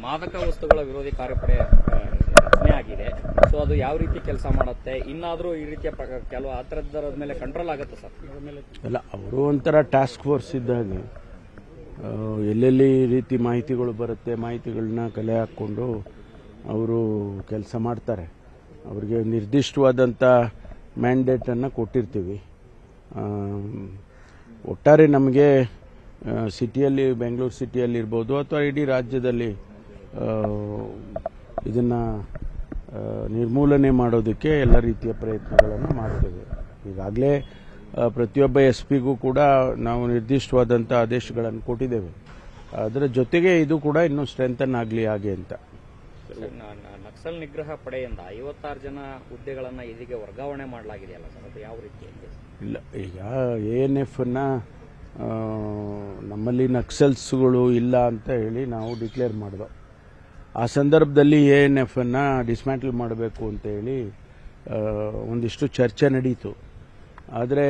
ಮಾದಕ ವಸ್ತುಗಳ ವಿರೋಧಿ ಕಾರ್ಯಪಡೆ ರಚನೆ ಆಗಿದೆ. ಸೊ ಅದು ಯಾವ ರೀತಿ ಕೆಲಸ ಮಾಡುತ್ತೆ, ಇನ್ನಾದರೂ ಈ ರೀತಿಯ ಕೆಲವು ಆ ಥರದ ಮೇಲೆ ಕಂಟ್ರೋಲ್ ಆಗುತ್ತೆ ಸರ್? ಅಲ್ಲ, ಅವರು ಒಂಥರ ಟಾಸ್ಕ್ ಫೋರ್ಸ್ ಇದ್ದಾಗ ಎಲ್ಲೆಲ್ಲಿ ರೀತಿ ಮಾಹಿತಿಗಳು ಬರುತ್ತೆ, ಮಾಹಿತಿಗಳನ್ನ ಕಲೆ ಹಾಕ್ಕೊಂಡು ಅವರು ಕೆಲಸ ಮಾಡ್ತಾರೆ. ಅವರಿಗೆ ನಿರ್ದಿಷ್ಟವಾದಂಥ ಮ್ಯಾಂಡೇಟನ್ನು ಕೊಟ್ಟಿರ್ತೀವಿ. ಒಟ್ಟಾರೆ ನಮಗೆ ಸಿಟಿಯಲ್ಲಿ, ಬೆಂಗಳೂರು ಸಿಟಿಯಲ್ಲಿ ಇರ್ಬೋದು ಅಥವಾ ಇಡೀ ರಾಜ್ಯದಲ್ಲಿ ಇದನ್ನು ನಿರ್ಮೂಲನೆ ಮಾಡೋದಕ್ಕೆ ಎಲ್ಲ ರೀತಿಯ ಪ್ರಯತ್ನಗಳನ್ನು ಮಾಡ್ತೇವೆ. ಈಗಾಗಲೇ ಪ್ರತಿಯೊಬ್ಬ SP ಗೂ ಕೂಡ ನಾವು ನಿರ್ದಿಷ್ಟವಾದಂಥ ಆದೇಶಗಳನ್ನು ಕೊಟ್ಟಿದ್ದೇವೆ. ಅದರ ಜೊತೆಗೆ ಇದು ಕೂಡ ಇನ್ನೂ ಸ್ಟ್ರೆಂಥನ್ ಆಗಲಿ ಹಾಗೆ ಅಂತ. ನಕ್ಸಲ್ ನಿಗ್ರಹ ಪಡೆಯಿಂದ 56 ಜನ ಹುದ್ದೆಗಳನ್ನು ಇದೀಗ ವರ್ಗಾವಣೆ ಮಾಡಲಾಗಿದೆಯಲ್ಲ ಸರ್, ಅದು ಯಾವ ರೀತಿ? ಇಲ್ಲ, ಈಗ ANF-ನ ನಮ್ಮಲ್ಲಿ ನಕ್ಸಲ್ಸ್ಗಳು ಇಲ್ಲ ಅಂತ ಹೇಳಿ ನಾವು ಡಿಕ್ಲೇರ್ ಮಾಡಿದೋ. ಆ ಸಂದರ್ಭದಲ್ಲಿ ANF-ನ ಡಿಸ್ಮ್ಯಾಂಟಲ್ ಮಾಡಬೇಕು ಅಂತ ಹೇಳಿ ಒಂದಿಷ್ಟು ಚರ್ಚೆ ನಡೀತು. ಆದರೆ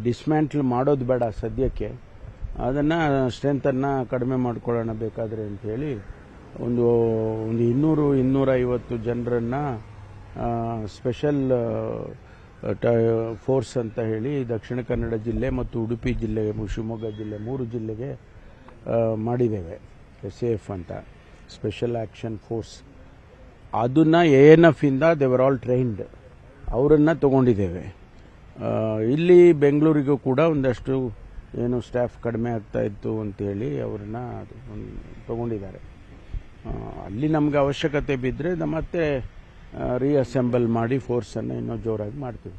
ಡಿಸ್ಮ್ಯಾಂಟಲ್ ಮಾಡೋದು ಬೇಡ ಸದ್ಯಕ್ಕೆ, ಅದನ್ನು ಸ್ಟ್ರೆಂತನ್ನು ಕಡಿಮೆ ಮಾಡ್ಕೊಳ್ಳೋಣ ಬೇಕಾದರೆ ಅಂತೇಳಿ ಒಂದು 200-250 ಜನರನ್ನು ಸ್ಪೆಷಲ್ ಫೋರ್ಸ್ ಅಂತ ಹೇಳಿ ದಕ್ಷಿಣ ಕನ್ನಡ ಜಿಲ್ಲೆ ಮತ್ತು ಉಡುಪಿ ಜಿಲ್ಲೆ, ಶಿವಮೊಗ್ಗ ಜಿಲ್ಲೆ 3 ಜಿಲ್ಲೆಗೆ ಮಾಡಿದ್ದೇವೆ. SAF ಅಂತ, ಸ್ಪೆಷಲ್ ಆಕ್ಷನ್ ಫೋರ್ಸ್. ಅದನ್ನು ANF-ಇಂದ ದೇವರ್ ಆಲ್ ಟ್ರೈನ್ಡ್, ಅವರನ್ನು ತಗೊಂಡಿದ್ದೇವೆ. ಇಲ್ಲಿ ಬೆಂಗಳೂರಿಗೂ ಕೂಡ ಒಂದಷ್ಟು ಏನು ಸ್ಟಾಫ್ ಕಡಿಮೆ ಆಗ್ತಾ ಇತ್ತು ಅಂತೇಳಿ ಅವ್ರನ್ನ ತಗೊಂಡಿದ್ದಾರೆ. ಅಲ್ಲಿ ನಮಗೆ ಅವಶ್ಯಕತೆ ಬಿದ್ದರೆ ಮತ್ತೆ ರೀಅಸೆಂಬಲ್ ಮಾಡಿ ಫೋರ್ಸನ್ನು ಇನ್ನೂ ಜೋರಾಗಿ ಮಾಡ್ತೀವಿ.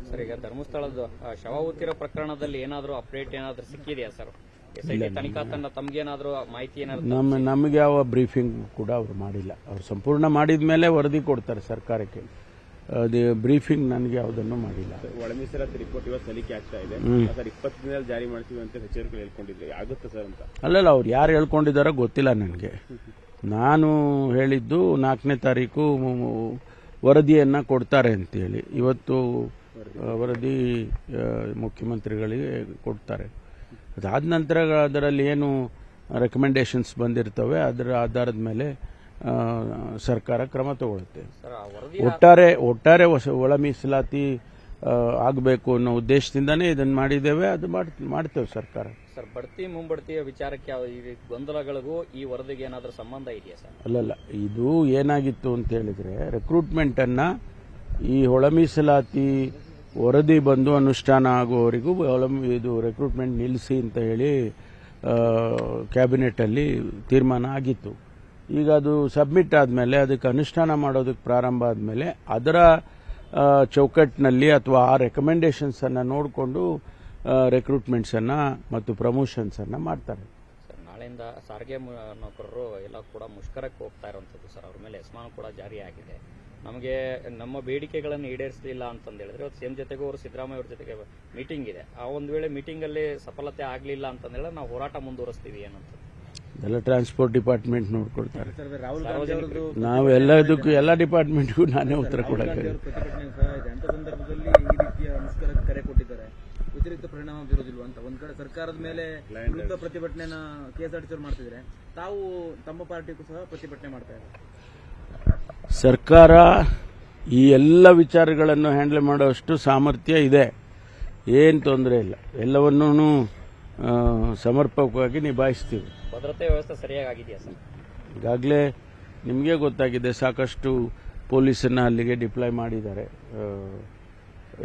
ಸರ್, ಈಗ ಧರ್ಮಸ್ಥಳದ ಶವ ಹುತ್ತಿರೋ ಪ್ರಕರಣದಲ್ಲಿ ಏನಾದರೂ ಅಪ್ಡೇಟ್ ಏನಾದರೂ ಸಿಕ್ಕಿದೆಯಾ ಸರ್? ತನಿಖಾ ತಂಡ ತಮಗೇನಾದರೂ ಮಾಹಿತಿ ಏನಾದರೂ? ನಮಗೆ ಯಾವ ಬ್ರೀಫಿಂಗ್ ಕೂಡ ಅವರು ಮಾಡಿಲ್ಲ. ಅವರು ಸಂಪೂರ್ಣ ಮಾಡಿದ ಮೇಲೆ ವರದಿ ಕೊಡ್ತಾರೆ ಸರ್ಕಾರಕ್ಕೆ. ಅದು ಬ್ರೀಫಿಂಗ್ ನನಗೆ ಯಾವುದನ್ನು ಮಾಡಿಲ್ಲ. ಒಳ ಮೀಸಲಾತಿ ರಿಪೋರ್ಟ್ ಇವತ್ತು ಸಲ್ಲಿಕೆ ಆಗ್ತಾ ಇದೆ ಸರ್, 20 ದಿನದಲ್ಲಿ ಜಾರಿ ಮಾಡ್ತೀವಿ ಅಂತ ಸಚಿವರು ಹೇಳ್ಕೊಂಡಿದ್ರು, ಆಗುತ್ತೆ ಸರ್ ಅಂತ? ಅಲ್ಲಲ್ಲ, ಅವ್ರು ಯಾರು ಹೇಳ್ಕೊಂಡಿದ್ದಾರೋ ಗೊತ್ತಿಲ್ಲ ನನಗೆ. ನಾನು ಹೇಳಿದ್ದು 4ನೇ ತಾರೀಕು ವರದಿಯನ್ನು ಕೊಡ್ತಾರೆ ಅಂತೇಳಿ. ಇವತ್ತು ವರದಿ ಮುಖ್ಯಮಂತ್ರಿಗಳಿಗೆ ಕೊಡ್ತಾರೆ. ಅದಾದ ನಂತರ ಅದರಲ್ಲಿ ಏನು ರೆಕಮೆಂಡೇಶನ್ಸ್ ಬಂದಿರ್ತವೆ ಅದರ ಆಧಾರದ ಮೇಲೆ ಸರ್ಕಾರ ಕ್ರಮ ತಗೊಳುತ್ತೆ. ಒಟ್ಟಾರೆ ಒಳ ಮೀಸಲಾತಿ ಆಗಬೇಕು ಅನ್ನೋ ಉದ್ದೇಶದಿಂದಾನೇ ಇದನ್ನು ಮಾಡಿದ್ದೇವೆ. ಅದು ಮಾಡ್ತೇವೆ ಸರ್ಕಾರ. ಸರ್, ಬಡ್ತಿ ಮುಂಬಡ್ತಿಯ ವಿಚಾರಕ್ಕೆ ಗೊಂದಲಗಳಿಗೂ ಈ ವರದಿಗೆ ಏನಾದರೂ ಸಂಬಂಧ ಇದೆಯಾ ಸರ್? ಅಲ್ಲಲ್ಲ, ಇದು ಏನಾಗಿತ್ತು ಅಂತ ಹೇಳಿದ್ರೆ, ರಿಕ್ರೂಟ್ಮೆಂಟ್ ಅನ್ನ ಈ ಒಳ ಮೀಸಲಾತಿ ವರದಿ ಬಂದು ಅನುಷ್ಠಾನ ಆಗುವವರೆಗೂ ಇದು ರಿಕ್ರೂಟ್ಮೆಂಟ್ ನಿಲ್ಲಿಸಿ ಅಂತ ಹೇಳಿ ಕ್ಯಾಬಿನೆಟ್ ಅಲ್ಲಿ ತೀರ್ಮಾನ ಆಗಿತ್ತು. ಈಗ ಅದು ಸಬ್ಮಿಟ್ ಆದಮೇಲೆ, ಅದಕ್ಕೆ ಅನುಷ್ಠಾನ ಮಾಡೋದಕ್ಕೆ ಪ್ರಾರಂಭ ಆದಮೇಲೆ ಅದರ ಚೌಕಟ್ಟಿನಲ್ಲಿ ಅಥವಾ ಆ ರೆಕಮೆಂಡೇಶನ್ಸ್ ಅನ್ನು ನೋಡಿಕೊಂಡು ರಿಕ್ರೂಟ್ಮೆಂಟ್ಸ್ ಅನ್ನ ಮತ್ತು ಪ್ರಮೋಷನ್ಸ್ ಅನ್ನ ಮಾಡ್ತಾರೆ. ಸರ್, ನಾಳೆಯಿಂದ ಸಾರಿಗೆ ನೌಕರರು ಎಲ್ಲ ಕೂಡ ಮುಷ್ಕರಕ್ಕೆ ಹೋಗ್ತಾ ಇರುವಂತದ್ದು ಸರ್. ಅವ್ರ ಮೇಲೆ ಎಸ್ಮಾನ್ ಕೂಡ ಜಾರಿ ಆಗಿದೆ. ನಮಗೆ ನಮ್ಮ ಬೇಡಿಕೆಗಳನ್ನು ಈಡೇರಿಸಲಿಲ್ಲ ಅಂತಂದು ಹೇಳಿದ್ರೆ CM ಜೊತೆಗೂ ಅವರು ಸಿದ್ದರಾಮಯ್ಯ ಅವ್ರ ಜೊತೆಗೆ ಮೀಟಿಂಗ್ ಇದೆ. ಆ ಒಂದು ವೇಳೆ ಮೀಟಿಂಗ್ ಅಲ್ಲಿ ಸಫಲತೆ ಆಗಲಿಲ್ಲ ಅಂತಂದ್ರೆ ನಾವು ಹೋರಾಟ ಮುಂದುವರಿಸ್ತೀವಿ ಏನಂತ ಎಲ್ಲ ಟ್ರಾನ್ಸ್ಪೋರ್ಟ್ ಡಿಪಾರ್ಟ್ಮೆಂಟ್ ನೋಡ್ಕೊಳ್ತಾರೆ. ನಾವು ಎಲ್ಲದಕ್ಕೂ, ಎಲ್ಲ ಡಿಪಾರ್ಟ್ಮೆಂಟ್ಗೂ ನಾನೇ ಉತ್ತರ ಕೊಡಕ್ಕೆ. ಸಂದರ್ಭದಲ್ಲಿ ಈ ರೀತಿಯ ಮುಷ್ಕರಕ್ಕೆ ಕರೆ ಕೊಟ್ಟಿದ್ದಾರೆ, ವ್ಯತಿರಿಕ್ತ ಪರಿಣಾಮ ಬೀರೋದಿಲ್ವ ಅಂತ. ಒಂದ್ ಕಡೆ ಸರ್ಕಾರದ ಮೇಲೆ ವಿರುದ್ಧ ಪ್ರತಿಭಟನೆನ KSRTC ಮಾಡ್ತಿದ್ರೆ, ತಾವು ತಮ್ಮ ಪಾರ್ಟಿಗೂ ಸಹ ಪ್ರತಿಭಟನೆ ಮಾಡ್ತಾ ಇದ್ದಾರೆ. ಸರ್ಕಾರ ಈ ಎಲ್ಲ ವಿಚಾರಗಳನ್ನು ಹ್ಯಾಂಡಲ್ ಮಾಡುವಷ್ಟು ಸಾಮರ್ಥ್ಯ ಇದೆ, ಏನು ತೊಂದರೆ ಇಲ್ಲ. ಎಲ್ಲವನ್ನೂ ಸಮರ್ಪಕವಾಗಿ ನಿಭಾಯಿಸ್ತೀವಿ. ಭದ್ರತೆ ವ್ಯವಸ್ಥೆ ಸರಿಯಾಗಿದೆಯಾ ಸರ್? ಈಗಾಗಲೇ ನಿಮಗೆ ಗೊತ್ತಾಗಿದೆ, ಸಾಕಷ್ಟು ಪೊಲೀಸನ್ನು ಅಲ್ಲಿಗೆ ಡಿಪ್ಲಾಯ್ ಮಾಡಿದ್ದಾರೆ.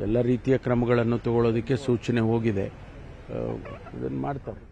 ಎಲ್ಲ ರೀತಿಯ ಕ್ರಮಗಳನ್ನು ತಗೊಳ್ಳೋದಕ್ಕೆ ಸೂಚನೆ ಹೋಗಿದೆ. ಇದನ್ನು ಮಾಡ್ತಾರೆ.